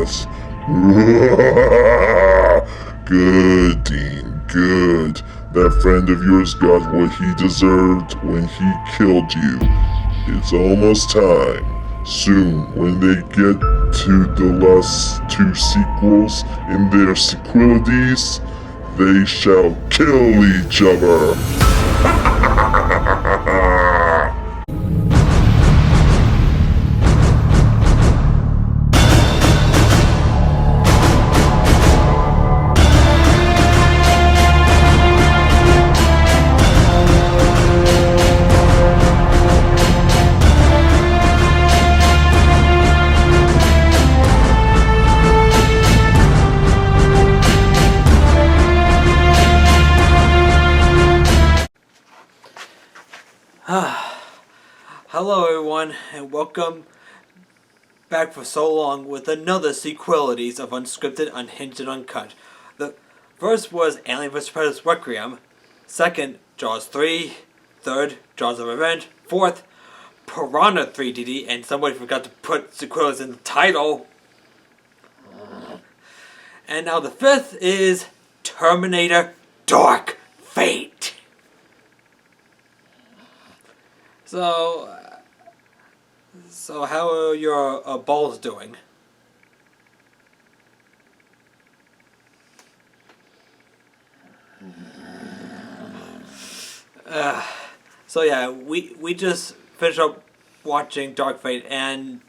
yes. Good, Dean, good. That friend of yours got what he deserved when he killed you. It's almost time. Soon, when they get to the last two sequels in their sequelties, they shall kill each other. Hello everyone, and welcome back for so long with another Sequelties of Unscripted, Unhinged, and Uncut. The first was Alien vs. Predator Requiem, second, Jaws 3, third, Jaws of Revenge, fourth, Piranha 3DD, and somebody forgot to put Sequelties in the title. And now the fifth is Terminator Dark Fate. So how are your balls doing? So yeah, we just finished up watching Dark Fate, and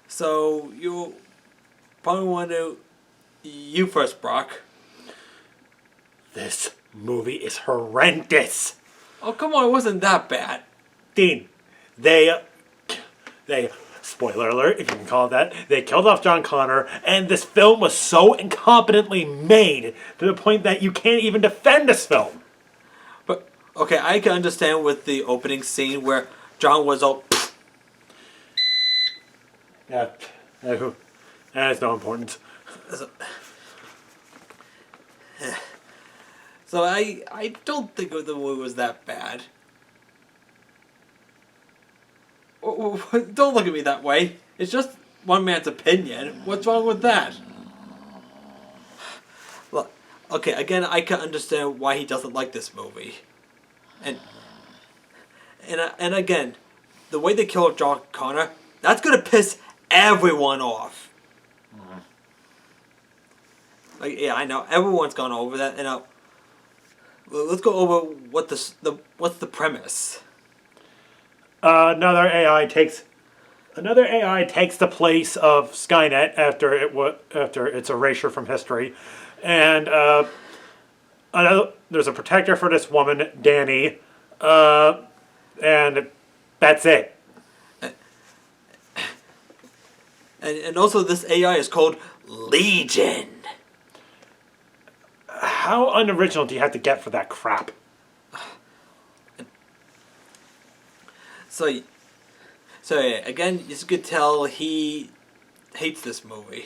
so you probably want to you first, Brock. This movie is horrendous. Oh, come on, it wasn't that bad. Dean, they, spoiler alert, if you can call it that, they killed off John Connor, and this film was so incompetently made to the point that you can't even defend this film. But, okay, I can understand with the opening scene where John was all... Yeah, that has no importance. So I don't think the movie was that bad. Don't look at me that way. It's just one man's opinion. What's wrong with that? Look, okay, again, I can understand why he doesn't like this movie. And again, the way they killed John Connor, that's gonna piss everyone off. Like, yeah, I know everyone's gone over that, and let's go over what's the premise. Another AI takes the place of Skynet after its erasure from history, and there's a protector for this woman, Danny, and that's it. And also this AI is called Legion. How unoriginal do you have to get for that crap? So yeah, again, you could tell he hates this movie.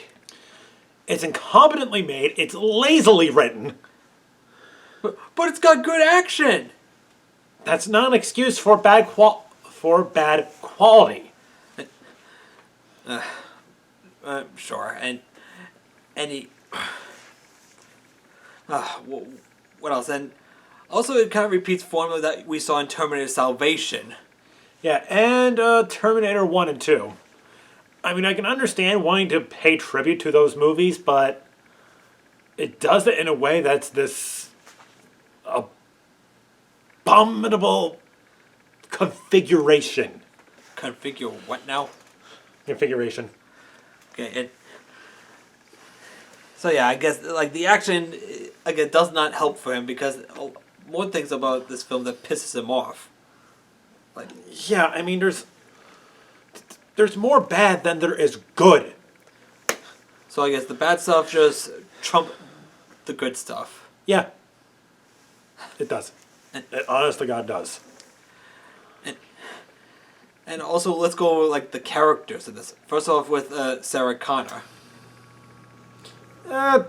It's incompetently made. It's lazily written. But it's got good action. That's not an excuse for bad quality. Sure, and he. What else? And also, it kind of repeats formula that we saw in Terminator Salvation. Yeah, and Terminator 1 and 2. I mean, I can understand wanting to pay tribute to those movies, but it does it in a way that's this abominable configuration. Configure what now? Configuration. Okay, so yeah, I guess like the action again does not help for him because more things about this film that pisses him off. Like, yeah, I mean, there's more bad than there is good. So I guess the bad stuff just trump the good stuff. Yeah, it does. It honest to God does. And also, let's go over like the characters of this. First off, with Sarah Connor.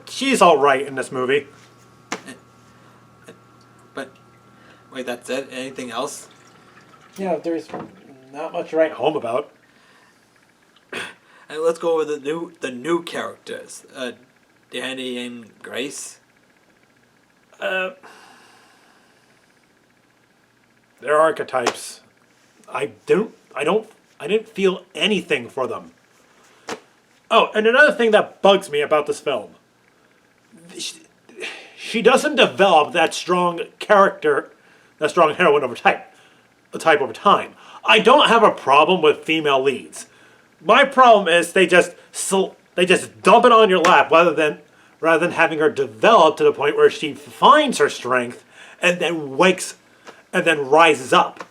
She's all right in this movie. But wait, that's it. Anything else? Yeah, there's not much to write home about. And let's go over the new characters, Danny and Grace. They're archetypes. I didn't feel anything for them. Oh, and another thing that bugs me about this film. She doesn't develop that strong character, that strong heroine type over time. I don't have a problem with female leads. My problem is they just dump it on your lap rather than having her develop to the point where she finds her strength and then rises up.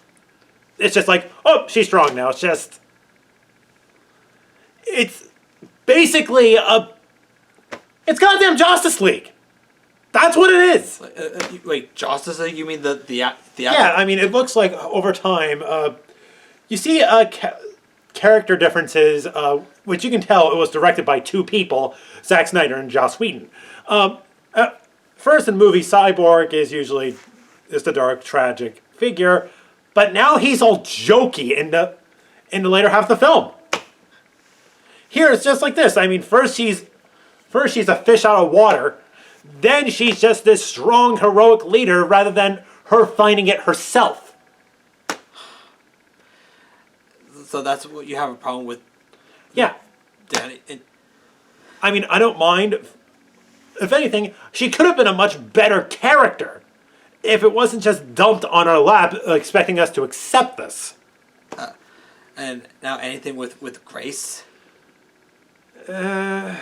It's just like, oh, she's strong now. It's basically it's goddamn Justice League. That's what it is. Wait, Justice League? You mean the Yeah, I mean, it looks like over time, you see character differences, which you can tell it was directed by two people, Zack Snyder and Joss Whedon. First in the movie, Cyborg is usually just a dark, tragic figure, but now he's all jokey in the later half of the film. Here it's just like this. I mean, first she's a fish out of water, then she's just this strong, heroic leader rather than her finding it herself. So that's what you have a problem with? Yeah. Danny? I mean, I don't mind. If anything, she could have been a much better character if it wasn't just dumped on our lap expecting us to accept this. And now anything with Grace? Nothing.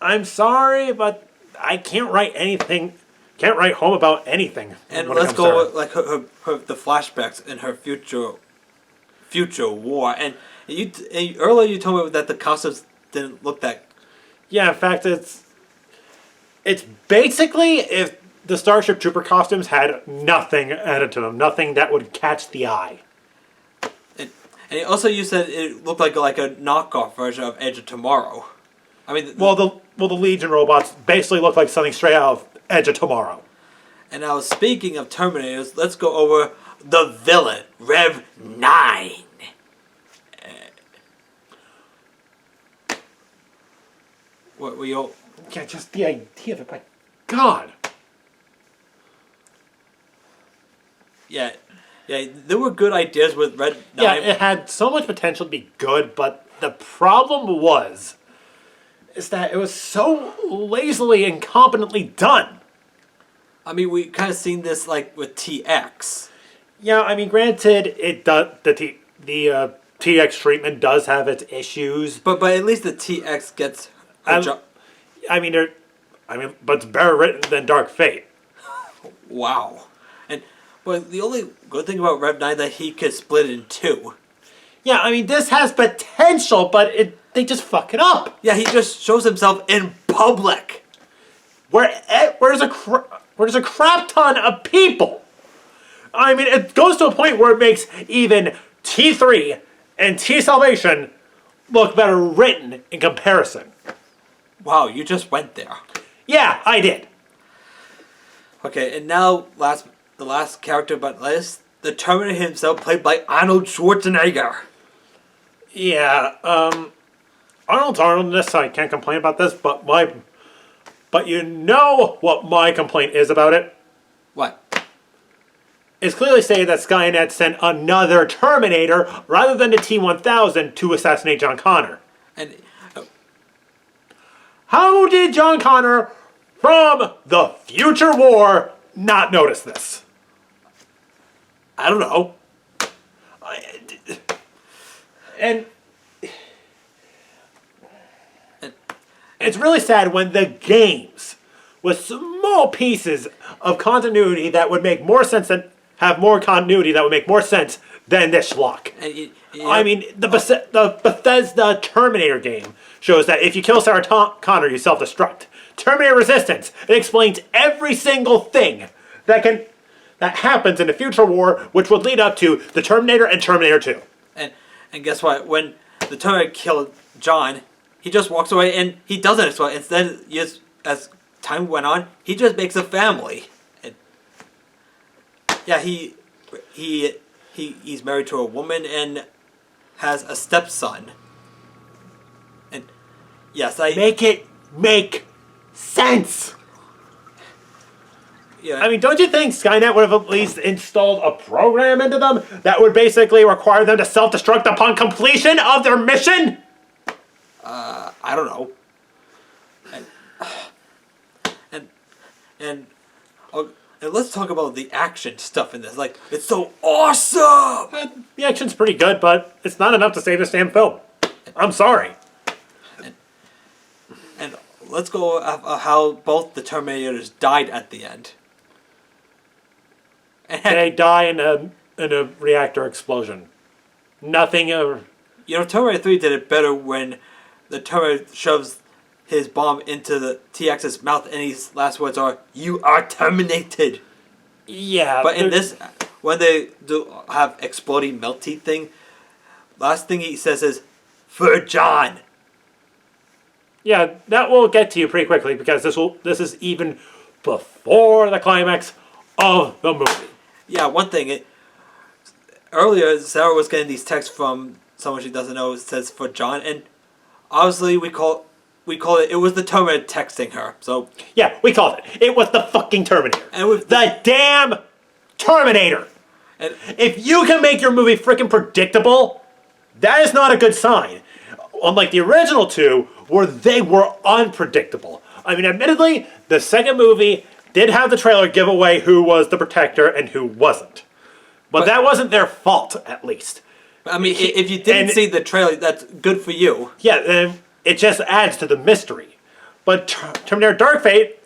I'm sorry, but I can't write anything. Can't write home about anything. And let's go with, like her the flashbacks in her future war. And earlier you told me that the costumes didn't look that. Yeah, in fact, it's basically if the Starship Trooper costumes had nothing added to them, nothing that would catch the eye. And also you said it looked like a knockoff version of Edge of Tomorrow. I mean, the Legion robots basically look like something straight out of Edge of Tomorrow. And now, speaking of Terminators, let's go over the villain, Rev 9. What were you? Yeah, just the idea of it. My God. Yeah, there were good ideas with Red 9. Yeah, it had so much potential to be good, but the problem is that it was so lazily and incompetently done. I mean, we kind of seen this like with TX. Yeah, I mean, granted, it does the TX treatment does have its issues, but at least the TX gets her job. But it's better written than Dark Fate. Wow, but the only good thing about Rev 9 that he could split it in two. Yeah, I mean, this has potential, but they just fuck it up. Yeah, he just shows himself in public. Where there's a crap ton of people. I mean, it goes to a point where it makes even T3 and T-Salvation look better written in comparison. Wow, you just went there. Yeah, I did. Okay, and now the last character but list, the Terminator himself, played by Arnold Schwarzenegger. Yeah, Arnold's Arnoldness, I can't complain about this, but you know what my complaint is about it? What? It's clearly stated that Skynet sent another Terminator rather than the T-1000 to assassinate John Connor. And how did John Connor from the future war not notice this? I don't know. And it's really sad when the games, with small pieces of continuity that would make more sense than have more continuity that would make more sense than this schlock. I mean, the Bethesda Terminator game shows that if you kill Sarah Connor, you self-destruct. Terminator Resistance, it explains every single thing that happens in a future war, which would lead up to the Terminator and Terminator 2. And guess what? When the Terminator killed John, he just walks away and he doesn't explode. Instead, as time went on, he just makes a family. And yeah, he's married to a woman and has a stepson. And yes, Make it make sense! Yeah. I mean, don't you think Skynet would have at least installed a program into them that would basically require them to self-destruct upon completion of their mission? I don't know. And let's talk about the action stuff in this. Like, it's so awesome! The action's pretty good, but it's not enough to save this damn film. I'm sorry. And let's go how both the Terminators died at the end. They die in a reactor explosion. Nothing. Terminator 3 did it better when the Terminator shoves his bomb into the TX's mouth and his last words are, "You are terminated." Yeah. But in this, when they do have exploding melty thing, last thing he says is, "For John." Yeah, that will get to you pretty quickly because this is even before the climax of the movie. Yeah, one thing. Earlier, Sarah was getting these texts from someone she doesn't know. It says "For John," and obviously we call it. It was the Terminator texting her. So yeah, we called it. It was the fucking Terminator. And with the damn Terminator. And if you can make your movie freaking predictable, that is not a good sign. Unlike the original two, where they were unpredictable. I mean, admittedly, the second movie did have the trailer give away who was the protector and who wasn't. But that wasn't their fault, at least. I mean, if you didn't see the trailer, that's good for you. Yeah, it just adds to the mystery. But Terminator Dark Fate,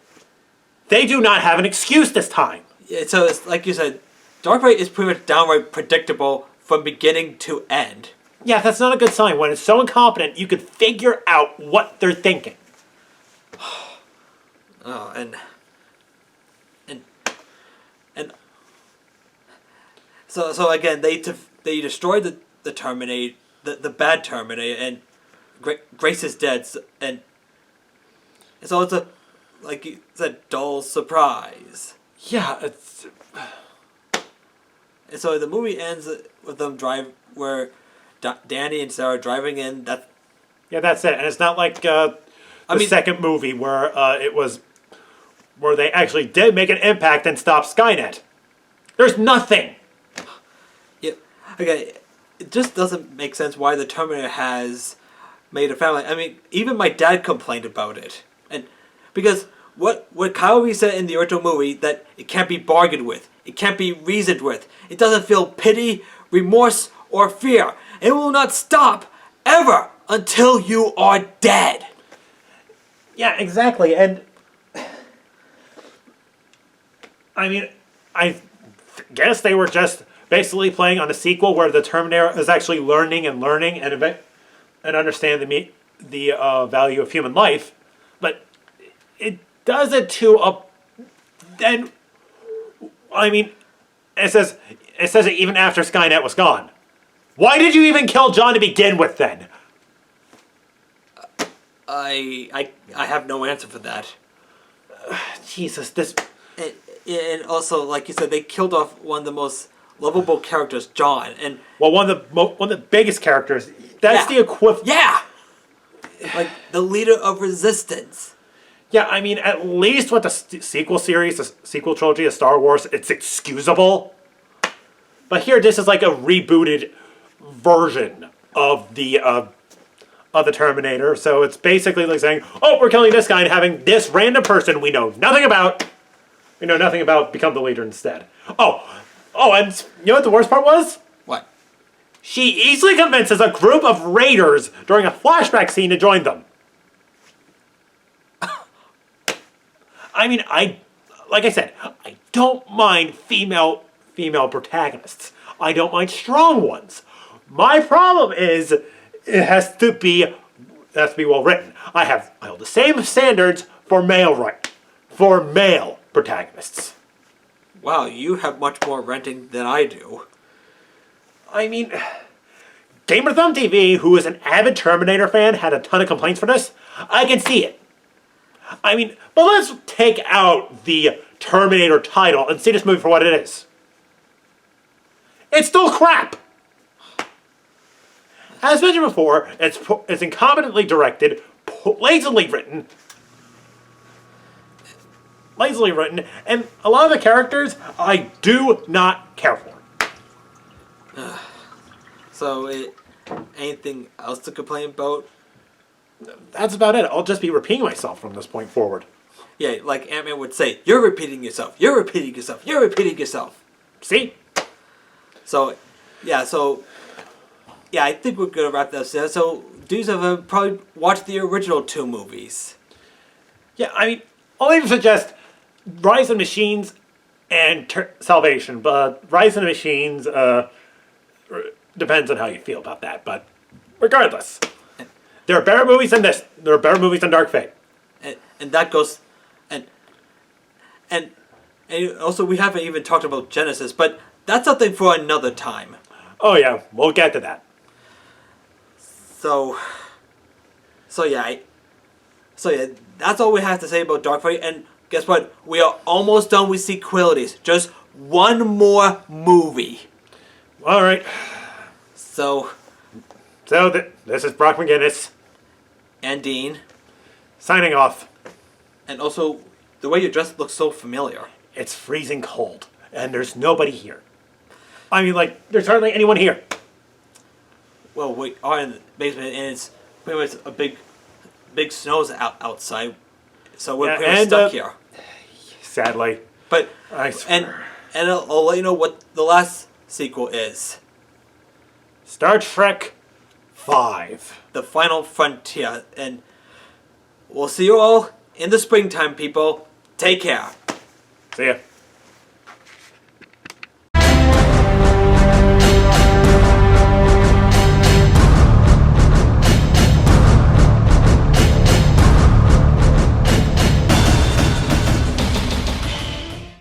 they do not have an excuse this time. Yeah, so it's like you said, Dark Fate is pretty much downright predictable from beginning to end. Yeah, that's not a good sign. When it's so incompetent, you could figure out what they're thinking. Oh, and so again, they destroyed the Terminator, the bad Terminator, and Grace is dead, and so it's a, like you said, dull surprise. Yeah, it's. And so the movie ends with them where Danny and Sarah driving in. Yeah, that's it. And it's not like the second movie where where they actually did make an impact and stop Skynet. There's nothing. Yeah, okay. It just doesn't make sense why the Terminator has made a family. I mean, even my dad complained about it, and because what Kyle Reese said in the original movie, that it can't be bargained with, it can't be reasoned with, it doesn't feel pity, remorse, or fear. It will not stop ever until you are dead. Yeah, exactly. And I mean, I guess they were just basically playing on a sequel where the Terminator is actually learning and understand the value of human life, but it does it to a. Then, I mean, it says it even after Skynet was gone. Why did you even kill John to begin with, then? I have no answer for that. Jesus, this. And also, like you said, they killed off one of the most lovable characters, John, and well, one of the biggest characters. That's the equivalent. Yeah, like the leader of resistance. Yeah, I mean, at least with the sequel series, the sequel trilogy of Star Wars, it's excusable. But here, this is like a rebooted version of the Terminator. So it's basically like saying, "Oh, we're killing this guy and having this random person we know nothing about become the leader instead." Oh, and you know what the worst part was? What? She easily convinces a group of raiders during a flashback scene to join them. I mean, like I said, I don't mind female protagonists. I don't mind strong ones. My problem is it has to be well written. I hold the same standards for male protagonists. Wow, you have much more renting than I do. I mean, Gamer Thumb TV, who is an avid Terminator fan, had a ton of complaints for this. I can see it. I mean, but let's take out the Terminator title and see this movie for what it is. It's still crap. As mentioned before, it's incompetently directed, lazily written, and a lot of the characters I do not care for. So, anything else to complain about? That's about it. I'll just be repeating myself from this point forward. Yeah, like Ant-Man would say, you're repeating yourself, you're repeating yourself, you're repeating yourself. See? So, I think we're going to wrap this up. So, dudes have probably watched the original 2 movies. Yeah, I mean, I'll even suggest Rise of the Machines and Salvation, but Rise of the Machines depends on how you feel about that. But regardless, there are better movies than this. There are better movies than Dark Fate. And that goes... And also, we haven't even talked about Genesis, but that's something for another time. Oh yeah, we'll get to that. So yeah, that's all we have to say about Dark Fate. And guess what? We are almost done with Sequelties. Just one more movie. All right. So This is Brock McGinnis and Dean, signing off. and also the way you dress looks so familiar. It's freezing cold, and there's nobody here. I mean, like, there's hardly anyone here. Well, we are in the basement, and it's pretty much a big snow's outside, so we're pretty much stuck here. Sadly. But I swear. and I'll let you know what the last sequel is. Star Trek 5. The Final Frontier, and we'll see you all in the springtime, people. Take care. See ya.